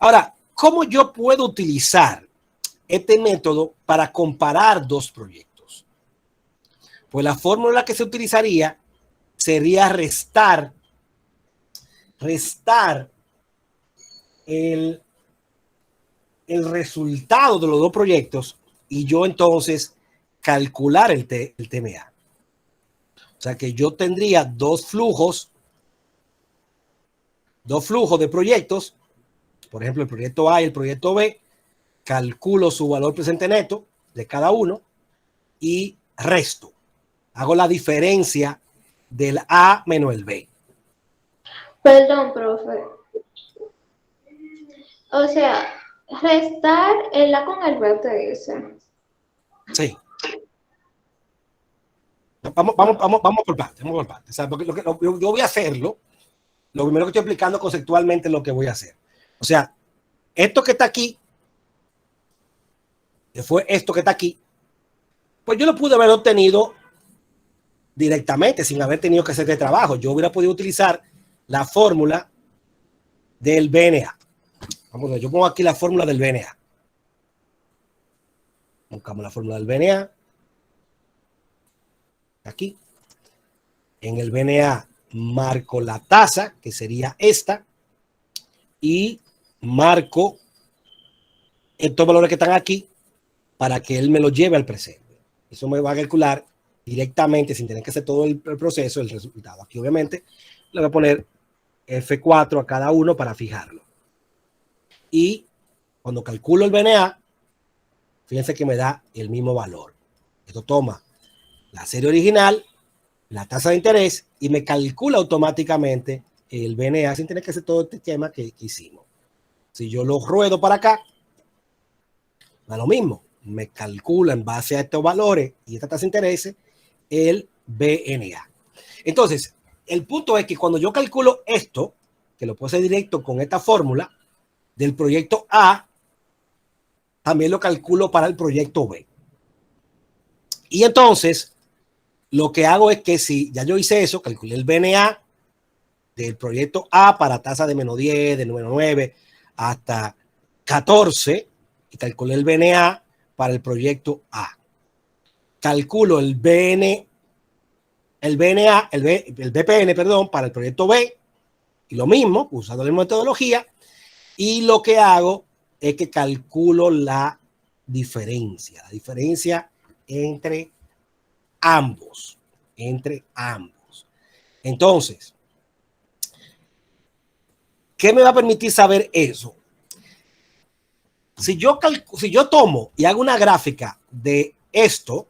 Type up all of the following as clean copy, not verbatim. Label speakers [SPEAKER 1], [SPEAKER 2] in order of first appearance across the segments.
[SPEAKER 1] Ahora, ¿cómo yo puedo utilizar este método para comparar dos proyectos? Pues la fórmula que se utilizaría sería restar el resultado de los dos proyectos y yo entonces calcular el TMA. O sea que yo tendría dos flujos de proyectos, por ejemplo el proyecto A y el proyecto B, calculo su valor presente neto de cada uno y resto. Hago la diferencia del A menos el B.
[SPEAKER 2] Perdón, profe. O sea, restar el A con el B te dice.
[SPEAKER 1] Sí. Vamos por partes. O sea, porque yo voy a hacerlo. Lo primero que estoy explicando conceptualmente es lo que voy a hacer. O sea, esto que está aquí, que fue esto que está aquí, pues yo lo pude haber obtenido directamente sin haber tenido que hacer este trabajo. Yo hubiera podido utilizar la fórmula del BNA. Vamos a ver, yo pongo aquí la fórmula del BNA. Buscamos la fórmula del BNA. Aquí. En el BNA marco la tasa, que sería esta, y marco estos valores que están aquí para que él me lo lleve al presente. Eso me va a calcular directamente, sin tener que hacer todo el proceso, el resultado. Aquí obviamente le voy a poner F4 a cada uno para fijarlo. Y cuando calculo el BNA, fíjense que me da el mismo valor. Esto toma la serie original, la tasa de interés y me calcula automáticamente el BNA sin tener que hacer todo este esquema que hicimos. Si yo lo ruedo para acá, da lo mismo. Me calcula en base a estos valores y esta tasa de interés el BNA. Entonces, el punto es que cuando yo calculo esto, que lo puedo hacer directo con esta fórmula del proyecto A, también lo calculo para el proyecto B. Y entonces, lo que hago es que si ya yo hice eso, calculé el BNA del proyecto A para tasa de menos 10, de menos 9 hasta 14, y calculé el BNA para el proyecto A. Calculo el BNA, el BPN, perdón, para el proyecto B, y lo mismo, usando la metodología, y lo que hago es que calculo la diferencia entre ambos. Entonces, ¿qué me va a permitir saber eso? Si yo tomo y hago una gráfica de esto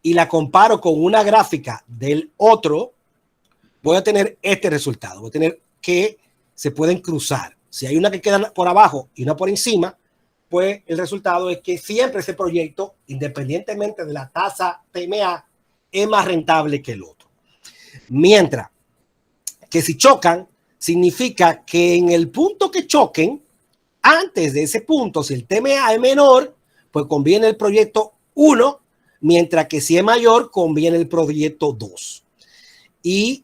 [SPEAKER 1] y la comparo con una gráfica del otro, voy a tener este resultado. Voy a tener que se pueden cruzar. Si hay una que queda por abajo y una por encima, pues el resultado es que siempre ese proyecto, independientemente de la tasa TMA, es más rentable que el otro. Mientras que si chocan, significa que en el punto que choquen, antes de ese punto, si el TMA es menor, pues conviene el proyecto 1, mientras que si es mayor, conviene el proyecto 2. Y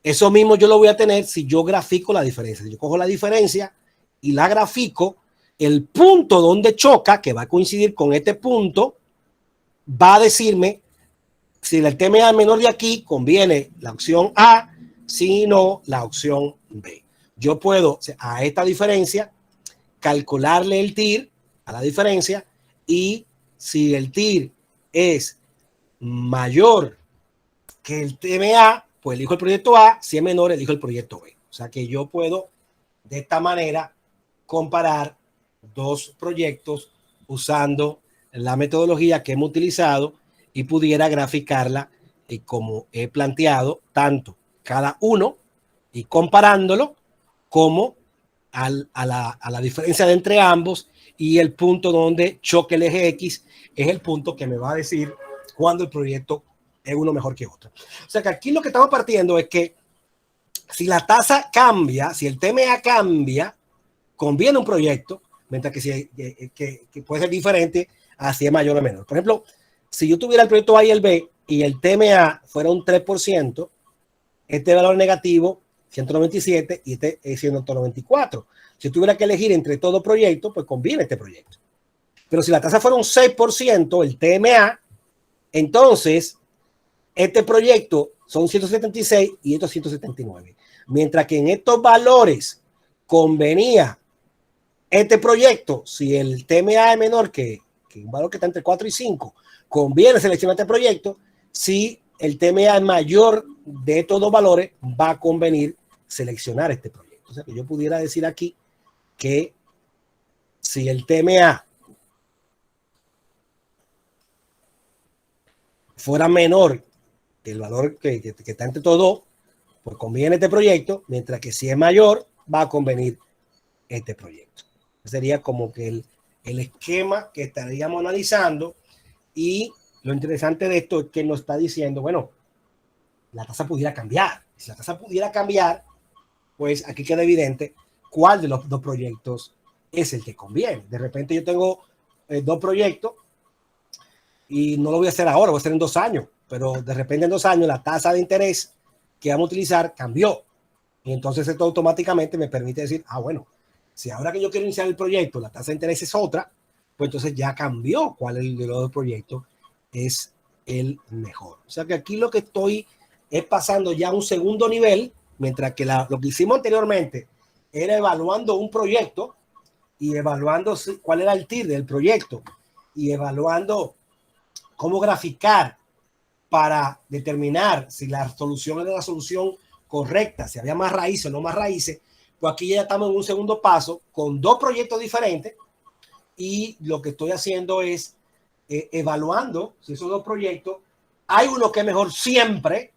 [SPEAKER 1] eso mismo yo lo voy a tener si yo grafico la diferencia. Si yo cojo la diferencia y la grafico, el punto donde choca, que va a coincidir con este punto, va a decirme si el TMA es menor de aquí, conviene la opción A, si no, la opción B. Yo puedo a esta diferencia calcularle el TIR a la diferencia y si el TIR es mayor que el TMA, pues elijo el proyecto A, si es menor, elijo el proyecto B. O sea que yo puedo de esta manera comparar dos proyectos usando la metodología que hemos utilizado y pudiera graficarla como he planteado, tanto cada uno y comparándolo como a la diferencia de entre ambos y el punto donde choque el eje X es el punto que me va a decir cuándo el proyecto es uno mejor que otro. O sea que aquí lo que estamos partiendo es que si la tasa cambia, si el TMA cambia, conviene un proyecto, mientras que, que puede ser diferente a si es mayor o menor. Por ejemplo, si yo tuviera el proyecto A y el B y el TMA fuera un 3%, este valor negativo 197 y este es 194. Si tuviera que elegir entre todo proyecto, pues conviene este proyecto. Pero si la tasa fuera un 6%, el TMA, entonces este proyecto son 176 y estos 179. Mientras que en estos valores convenía este proyecto, si el TMA es menor que un valor que está entre 4 y 5, conviene seleccionar este proyecto. Si el TMA es mayor de estos dos valores, va a convenir seleccionar este proyecto. O sea que yo pudiera decir aquí que si el TMA fuera menor que el valor que está entre todos dos, pues conviene este proyecto, mientras que si es mayor, va a convenir este proyecto. Sería como que el esquema que estaríamos analizando, y lo interesante de esto es que nos está diciendo, bueno, la tasa pudiera cambiar. Si la tasa pudiera cambiar, pues aquí queda evidente cuál de los dos proyectos es el que conviene. De repente yo tengo dos proyectos y no lo voy a hacer ahora, voy a hacer en 2 años, pero de repente en 2 años la tasa de interés que vamos a utilizar cambió. Y entonces esto automáticamente me permite decir, bueno, si ahora que yo quiero iniciar el proyecto, la tasa de interés es otra, pues entonces ya cambió cuál de los dos proyectos es el mejor. O sea que aquí lo que estoy es pasando ya a un segundo nivel, mientras que lo que hicimos anteriormente era evaluando un proyecto y evaluando cuál era el TIR del proyecto y evaluando cómo graficar para determinar si la solución era la solución correcta, si había más raíces o no más raíces. Pues aquí ya estamos en un segundo paso con dos proyectos diferentes y lo que estoy haciendo es evaluando si esos dos proyectos hay uno que es mejor siempre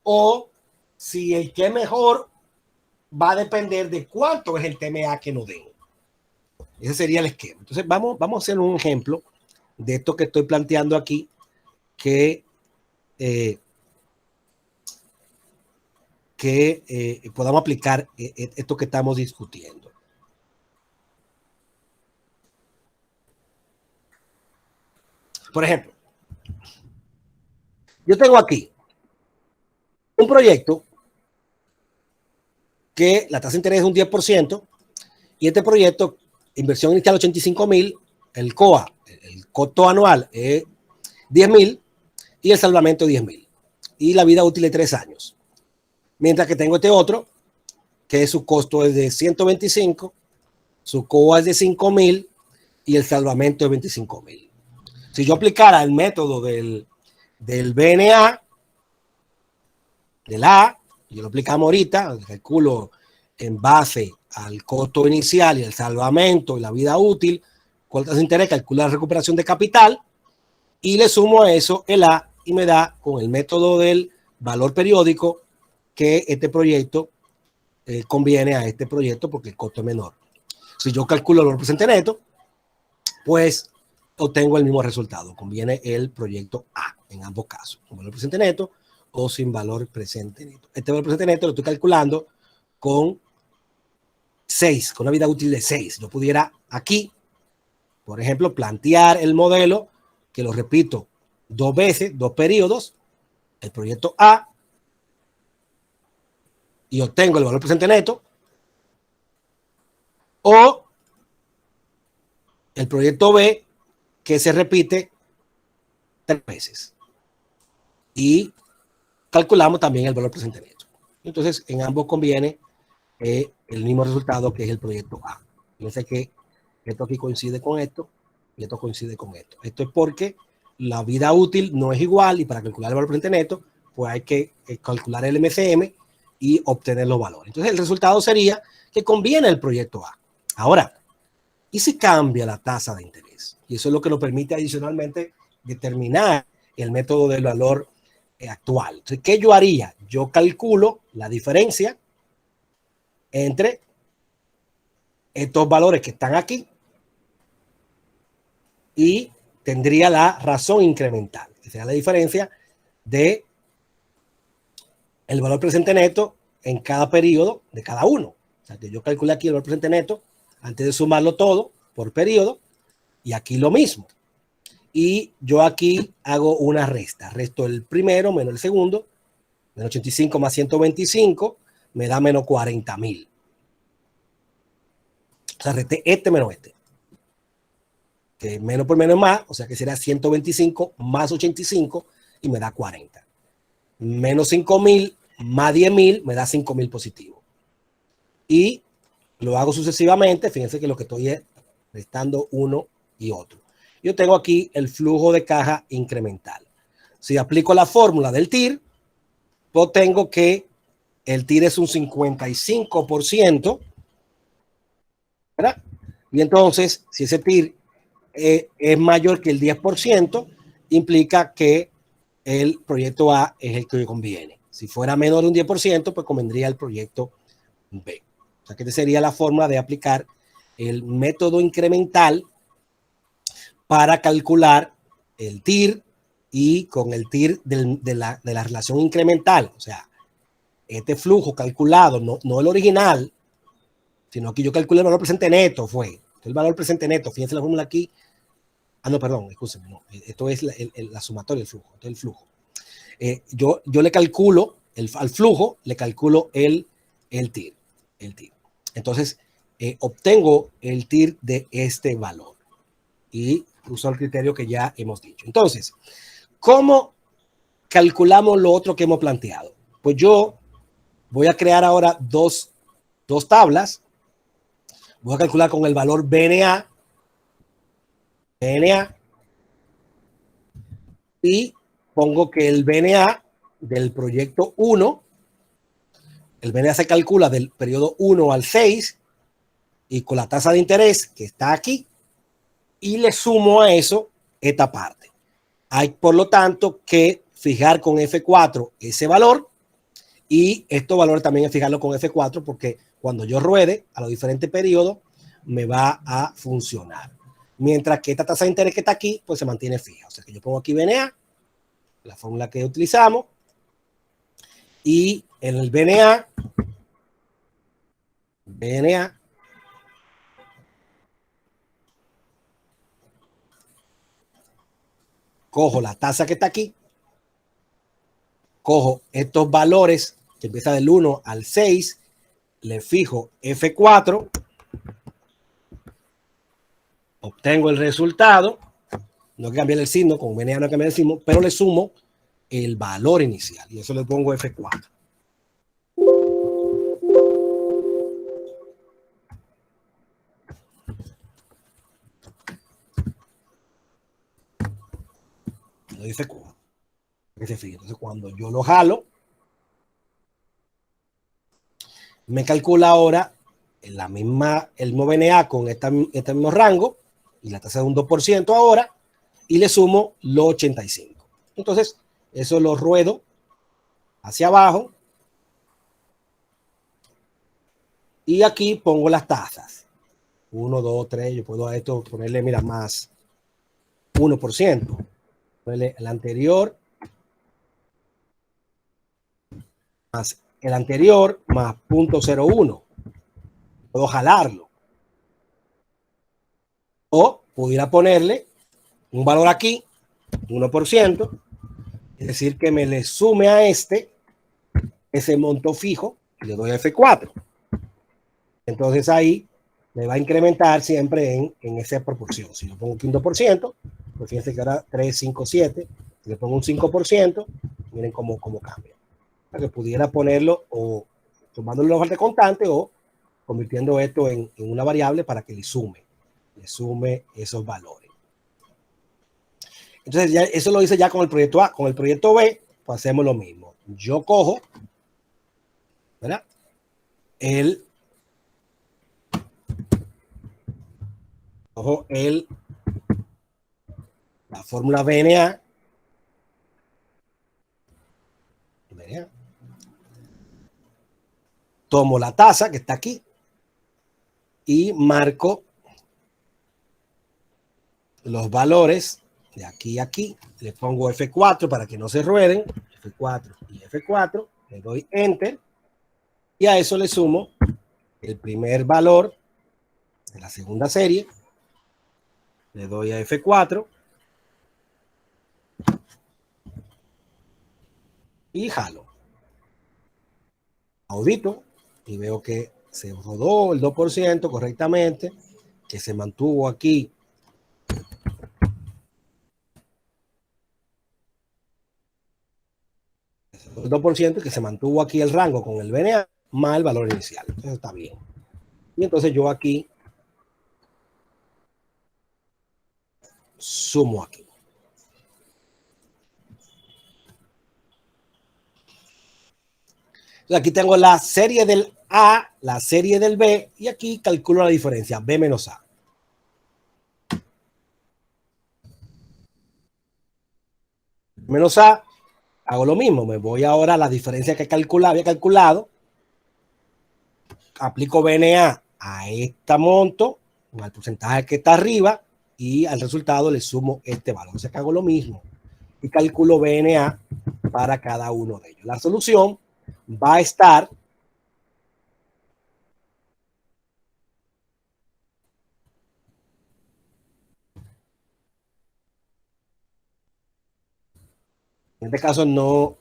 [SPEAKER 1] o si el que es mejor va a depender de cuánto es el TMA que nos den. Ese sería el esquema. Entonces vamos a hacer un ejemplo de esto que estoy planteando aquí, que podamos aplicar esto que estamos discutiendo. Por ejemplo, yo tengo aquí un proyecto que la tasa de interés es un 10% y este proyecto, inversión inicial 85,000, el COA, el costo anual es 10,000 y el salvamento 10,000 y la vida útil de 3 años. Mientras que tengo este otro, que su costo es de 125, su COA es de 5,000 y el salvamento es 25,000. Si yo aplicara el método del BNA, del A, yo lo aplicamos ahorita, calculo en base al costo inicial y el salvamento y la vida útil, cuál tasa de interés, calcula la recuperación de capital y le sumo a eso el A y me da con el método del valor periódico que este proyecto conviene a este proyecto porque el costo es menor. Si yo calculo el valor presente neto, pues obtengo el mismo resultado. Conviene el proyecto A en ambos casos, con valor presente neto o sin valor presente neto. Este valor presente neto lo estoy calculando con 6, con una vida útil de 6. Yo pudiera aquí, por ejemplo, plantear el modelo, que lo repito 2 veces, 2 periodos, el proyecto A, y obtengo el valor presente neto, o el proyecto B, que se repite 3 veces. Y calculamos también el valor presente neto. Entonces, en ambos conviene el mismo resultado, que es el proyecto A. Fíjense que esto aquí coincide con esto y esto coincide con esto. Esto es porque la vida útil no es igual y para calcular el valor presente neto, pues hay que calcular el MCM y obtener los valores. Entonces, el resultado sería que conviene el proyecto A. Ahora, ¿y si cambia la tasa de interés? Y eso es lo que nos permite adicionalmente determinar el método del valor actual. Entonces, ¿qué yo haría? Yo calculo la diferencia entre estos valores que están aquí y tendría la razón incremental, que sería la diferencia de el valor presente neto en cada periodo de cada uno. O sea, que yo calculé aquí el valor presente neto antes de sumarlo todo por periodo y aquí lo mismo. Y yo aquí hago una resta. Resto el primero menos el segundo, menos 85 más 125, me da menos 40.000. O sea, este menos este. Que menos por menos es más, o sea que será 125 más 85 y me da 40. Menos 5.000 más 10.000 me da 5.000 positivo. Y lo hago sucesivamente. Fíjense que lo que estoy es restando uno y otro. Yo tengo aquí el flujo de caja incremental. Si aplico la fórmula del TIR, pues tengo que el TIR es un 55%, ¿verdad? Y entonces, si ese TIR es mayor que el 10%, implica que el proyecto A es el que conviene. Si fuera menor de un 10%, pues convendría el proyecto B. O sea que esta sería la forma de aplicar el método incremental para calcular el TIR y con el TIR de la relación incremental. O sea, este flujo calculado, no el original, sino que yo calculé el valor presente neto, fue el valor presente neto. Fíjense la fórmula aquí. Ah, no, perdón, escúcheme, no. Esto es la sumatoria del flujo. Esto es el flujo. Yo le calculo, al flujo, le calculo el TIR. Entonces, obtengo el TIR de este valor. Y uso el criterio que ya hemos dicho. Entonces, ¿cómo calculamos lo otro que hemos planteado? Pues yo voy a crear ahora dos tablas. Voy a calcular con el valor BNA. Y pongo que el BNA del proyecto 1, el BNA se calcula del periodo 1 al 6 y con la tasa de interés que está aquí, y le sumo a eso esta parte. Hay, por lo tanto, que fijar con F4 ese valor, y estos valores también es fijarlo con F4 porque cuando yo ruede a los diferentes periodos me va a funcionar. Mientras que esta tasa de interés que está aquí, pues se mantiene fija. O sea que yo pongo aquí BNA, la fórmula que utilizamos, y en el BNA, cojo la tasa que está aquí, cojo estos valores que empieza del 1 al 6, le fijo F4, obtengo el resultado, no hay que cambiar el signo, con BNA no hay que cambiar el signo, pero le sumo el valor inicial y eso le pongo F4. Lo dice F4. Entonces, cuando yo lo jalo, me calcula ahora el mismo BNA con este mismo rango y la tasa de un 2% ahora, y le sumo los 85. Entonces, eso lo ruedo hacia abajo y aquí pongo las tasas. 1, 2, 3, yo puedo a esto ponerle, mira, más 1%. Ponerle el anterior más el anterior más 0.01. Puedo jalarlo. O pudiera ponerle un valor aquí, 1%, es decir, que me le sume a ese monto fijo y le doy a F4. Entonces ahí me va a incrementar siempre en esa proporción. Si yo pongo aquí un 2%, pues fíjense que ahora 3, 5, 7. Si le pongo un 5%, miren cómo cambia. Para que pudiera ponerlo o tomándolo en la parte constante o convirtiendo esto en una variable para que le sume esos valores. Entonces, ya, eso lo hice ya con el proyecto A. Con el proyecto B, pues hacemos lo mismo. Yo cojo, ¿verdad? La fórmula BNA. Tomo la tasa que está aquí y marco los valores de aquí a aquí. Le pongo F4 para que no se rueden. F4 y F4. Le doy Enter. Y a eso le sumo el primer valor de la segunda serie. Le doy a F4. Y jalo. audito y veo que se rodó el 2% correctamente, que se mantuvo aquí el 2%, que se mantuvo aquí el rango con el BNA más el valor inicial. Entonces está bien. Y entonces yo aquí sumo aquí. Entonces aquí tengo la serie del A, la serie del B, y aquí calculo la diferencia, B menos A. Menos A, hago lo mismo, me voy ahora a la diferencia que había calculado, aplico BNA a este monto, al porcentaje que está arriba, y al resultado le sumo este valor. O sea que hago lo mismo y calculo BNA para cada uno de ellos. La solución va a estar en este caso no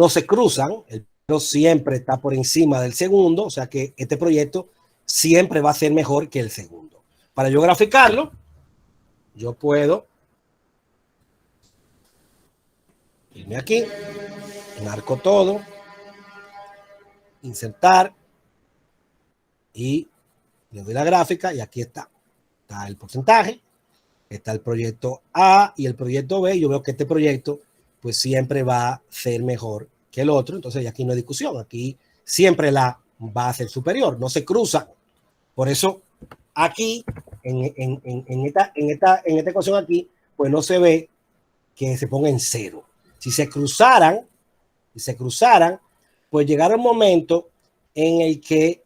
[SPEAKER 1] se cruzan, el primero siempre está por encima del segundo, o sea que este proyecto siempre va a ser mejor que el segundo. Para yo graficarlo, yo puedo irme aquí, marco todo, insertar y le doy la gráfica y aquí está. Está el porcentaje, está el proyecto A y el proyecto B. Yo veo que este proyecto pues siempre va a ser mejor que el otro. Entonces aquí no hay discusión. Aquí siempre la va a ser superior. No se cruzan. Por eso aquí, en esta ecuación aquí, pues no se ve que se ponga en cero. Si se cruzaran, pues llegará un momento en el que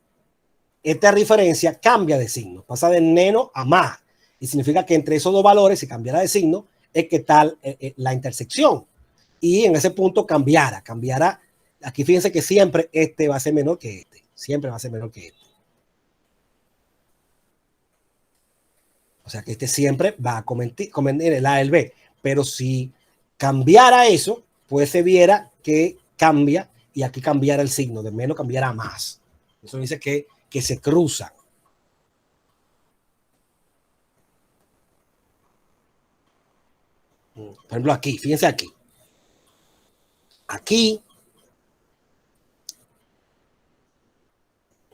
[SPEAKER 1] esta diferencia cambia de signo, pasa de menos a más. Y significa que entre esos dos valores, si cambiara de signo, es que está la intersección. Y en ese punto cambiará. Aquí fíjense que siempre este va a ser menor que este. Siempre va a ser menor que este. O sea que este siempre va a convenir el A y el B. Pero si cambiara eso, pues se viera que cambia y aquí cambiara el signo. De menos cambiara a más. Eso dice que se cruzan. Por ejemplo, aquí, fíjense aquí. Aquí,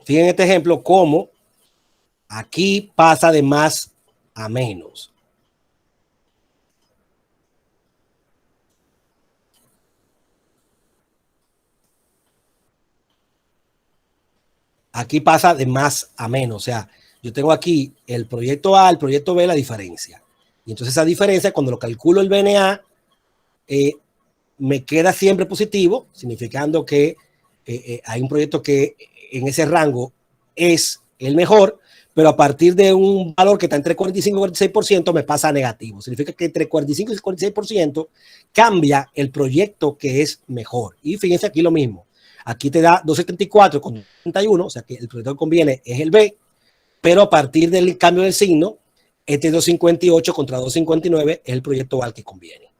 [SPEAKER 1] fíjense este ejemplo, cómo aquí pasa de más a menos. Aquí pasa de más a menos. O sea, yo tengo aquí el proyecto A, el proyecto B, la diferencia. Y entonces esa diferencia, cuando lo calculo el BNA, me queda siempre positivo, significando que hay un proyecto que en ese rango es el mejor, pero a partir de un valor que está entre 45 y 46% me pasa a negativo. Significa que entre 45 y 46% cambia el proyecto que es mejor. Y fíjense aquí lo mismo. Aquí te da 274 con 31, o sea que el proyecto que conviene es el B, pero a partir del cambio del signo, este 258 contra 259 es el proyecto al que conviene.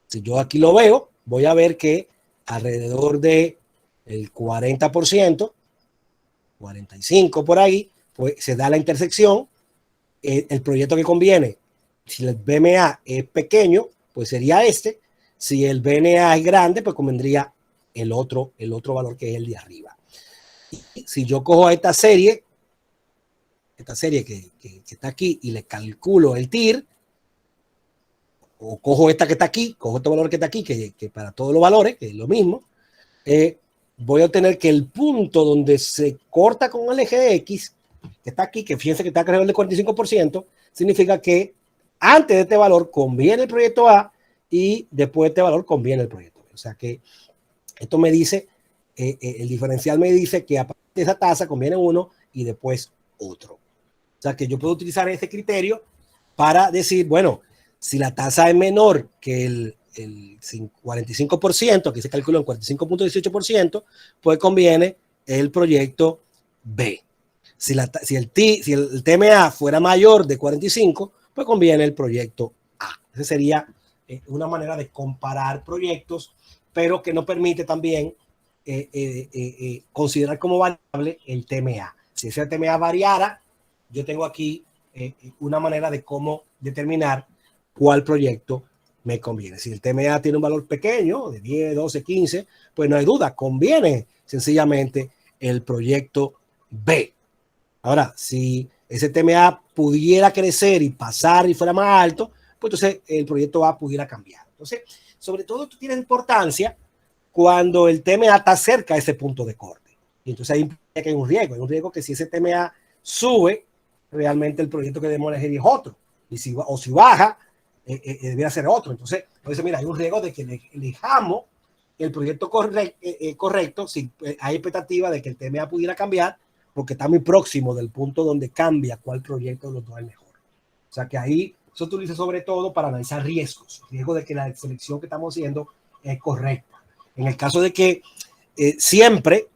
[SPEAKER 1] Si yo aquí lo veo, voy a ver que alrededor de el 40%, 45% por ahí, pues se da la intersección. El proyecto que conviene, si el BMA es pequeño, pues sería este. Si el BNA es grande, pues convendría el otro valor que es el de arriba. Y si yo cojo esta serie que está aquí y le calculo el TIR, o cojo esta que está aquí, cojo este valor que está aquí, que para todos los valores, que es lo mismo, voy a obtener que el punto donde se corta con el eje de X, que está aquí, que fíjense que está alrededor del 45%, significa que antes de este valor conviene el proyecto A y después de este valor conviene el proyecto B. O sea que esto me dice, el diferencial me dice que a partir de esa tasa conviene uno y después otro. O sea que yo puedo utilizar ese criterio para decir, bueno, si la tasa es menor que el 45%, aquí se calcula en 45.18%, pues conviene el proyecto B. Si el TMA fuera mayor de 45, pues conviene el proyecto A. Esa sería una manera de comparar proyectos, pero que nos permite también considerar como variable el TMA. Si ese TMA variara, yo tengo aquí una manera de cómo determinar cuál proyecto me conviene. Si el TMA tiene un valor pequeño, de 10, 12, 15, pues no hay duda, conviene sencillamente el proyecto B. Ahora, si ese TMA pudiera crecer y pasar y fuera más alto, pues entonces el proyecto A pudiera cambiar. Entonces, sobre todo, esto tiene importancia cuando el TMA está cerca de ese punto de corte. Y entonces ahí implica que hay un riesgo. Hay un riesgo que si ese TMA sube, realmente el proyecto que debemos elegir es otro. Y si baja, debería ser otro. Entonces, mira, hay un riesgo de que elijamos el proyecto correcto si hay expectativa de que el TMA pudiera cambiar, porque está muy próximo del punto donde cambia cuál proyecto de los dos es mejor. O sea que ahí se utiliza sobre todo para analizar riesgos, riesgo de que la selección que estamos haciendo es correcta. En el caso de que siempre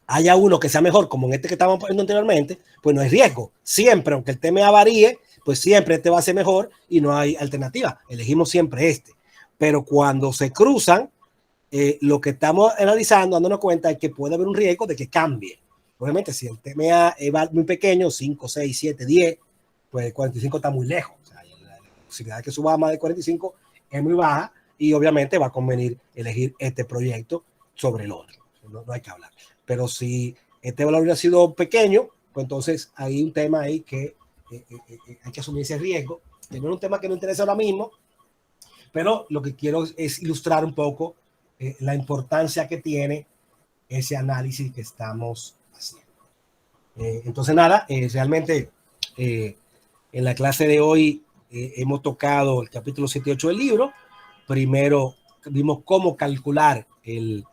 [SPEAKER 1] haya uno que sea mejor, como en este que estábamos poniendo anteriormente, pues no hay riesgo. Siempre, aunque el TMA varíe, pues siempre este va a ser mejor y no hay alternativa. Elegimos siempre este. Pero cuando se cruzan, lo que estamos analizando, dándonos cuenta es que puede haber un riesgo de que cambie. Obviamente, si el TMA es muy pequeño, 5, 6, 7, 10, pues 45 está muy lejos. O sea, la posibilidad de que suba más de 45 es muy baja y obviamente va a convenir elegir este proyecto sobre el otro. No hay que hablar. Pero si este valor hubiera sido pequeño, pues entonces hay un tema ahí que hay que asumir ese riesgo. Que no es un tema que no interesa ahora mismo, pero lo que quiero es ilustrar un poco la importancia que tiene ese análisis que estamos haciendo. Entonces, nada, realmente en la clase de hoy hemos tocado el capítulo 7 y 8 del libro. Primero vimos cómo calcular el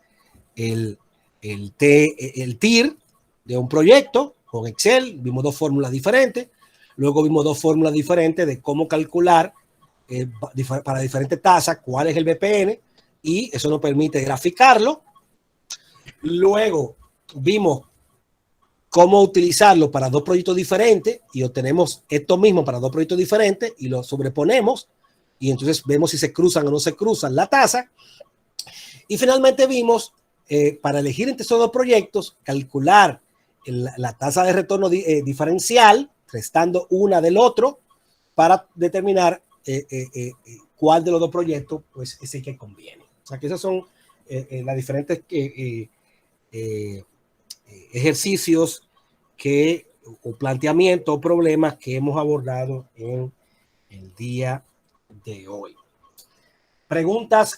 [SPEAKER 1] TIR de un proyecto con Excel. Vimos dos fórmulas diferentes. Luego vimos dos fórmulas diferentes de cómo calcular para diferentes tasas cuál es el BPN, y eso nos permite graficarlo. Luego vimos cómo utilizarlo para dos proyectos diferentes y obtenemos esto mismo para dos proyectos diferentes y lo sobreponemos y entonces vemos si se cruzan o no se cruzan la tasa. Y finalmente vimos para elegir entre esos dos proyectos, calcular la tasa de retorno diferencial, restando una del otro, para determinar cuál de los dos proyectos pues, es el que conviene. O sea que esos son las diferentes ejercicios o planteamientos o problemas que hemos abordado en el día de hoy. Preguntas